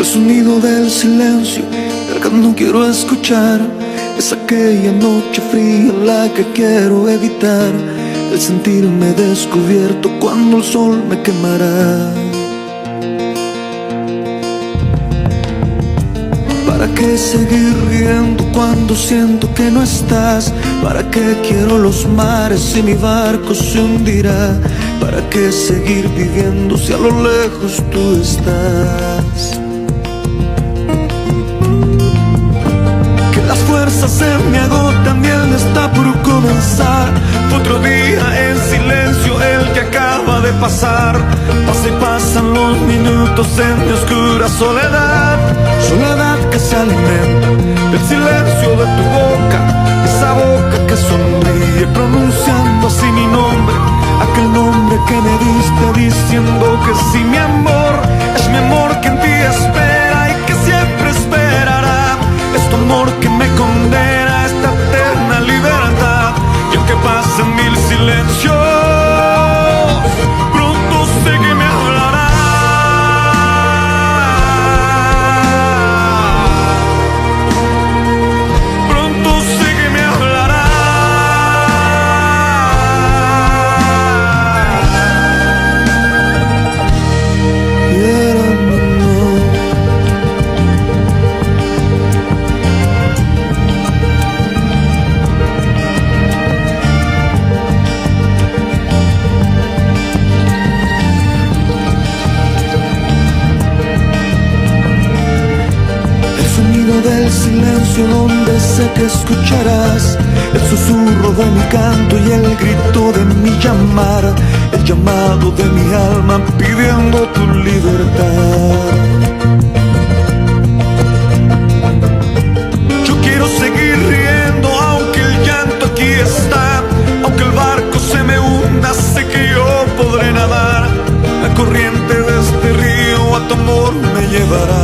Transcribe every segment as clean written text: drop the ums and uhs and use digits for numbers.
El sonido del silencio, el que no quiero escuchar. Es aquella noche fría la que quiero evitar. El sentirme descubierto cuando el sol me quemará. ¿Para qué seguir riendo cuando siento que no estás? ¿Para qué quiero los mares si mi barco se hundirá? ¿Para qué seguir viviendo si a lo lejos tú estás? Que las fuerzas se me agotan y él está por comenzar. Fue otro día en silencio el que acaba de pasar. Pasa y pasan los minutos en mi oscura soledad. Soledad que se alimenta del silencio de tu boca, esa boca que sonríe pronunciando así mi nombre, aquel nombre que me diste diciendo que sí, mi amor. Es mi amor que en ti espera y que siempre esperará. Es tu amor que me condena a esta eterna libertad. Y aunque pasen mil silencios, pronto sé que me hablará. Del silencio donde sé que escucharás el susurro de mi canto y el grito de mi llamar, el llamado de mi alma pidiendo tu libertad. Yo quiero seguir riendo aunque el llanto aquí está, aunque el barco se me hunda, sé que yo podré nadar. La corriente de este río a tu amor me llevará.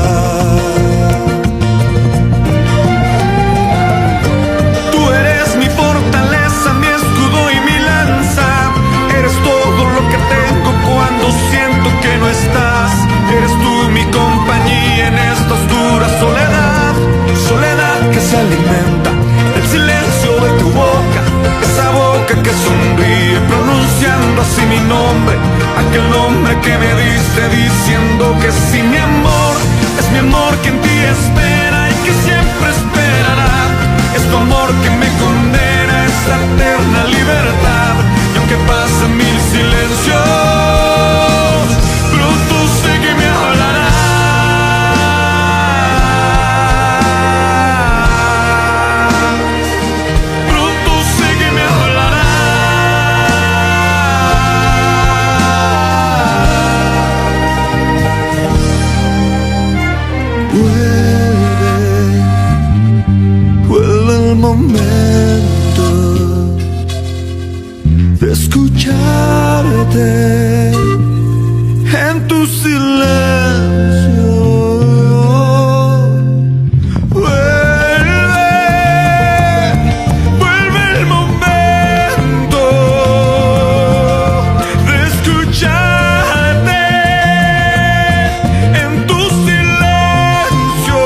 Eres tú mi compañía en esta oscura soledad. Soledad que se alimenta del silencio de tu boca, esa boca que sonríe pronunciando así mi nombre, aquel nombre que me diste diciendo que sí, mi amor. Es mi amor que en ti espera y que siempre esperará. Es tu amor que me condena a esa eterna libertad. Y aunque pasen mil silencios, de escucharte en tu silencio. Vuelve el momento de escucharte en tu silencio.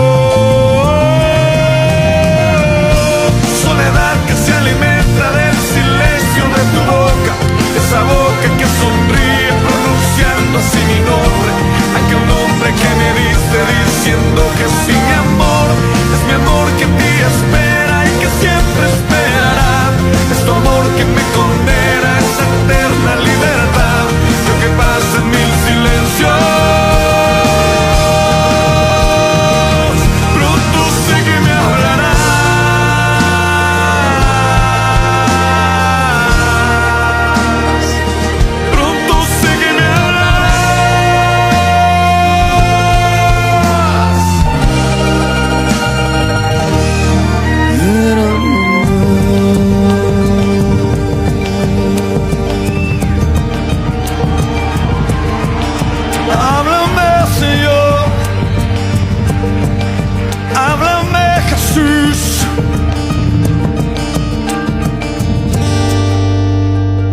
Soledad que se alimenta del silencio de tu boca, esa boca que sonríe pronunciando así mi nombre, aquel nombre que me diste diciendo que sí, mi amor. Es mi amor que en ti espera y que siempre esperará. Es tu amor que me condena a esa eterna libertad. Y aunque pasen mil silencios, pronto sé que me hablarás.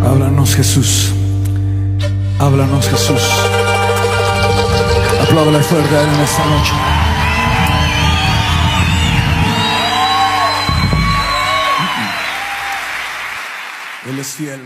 Háblanos, Jesús. Háblanos, Jesús. A Apláudale fuerte a él en esta noche. Él es fiel.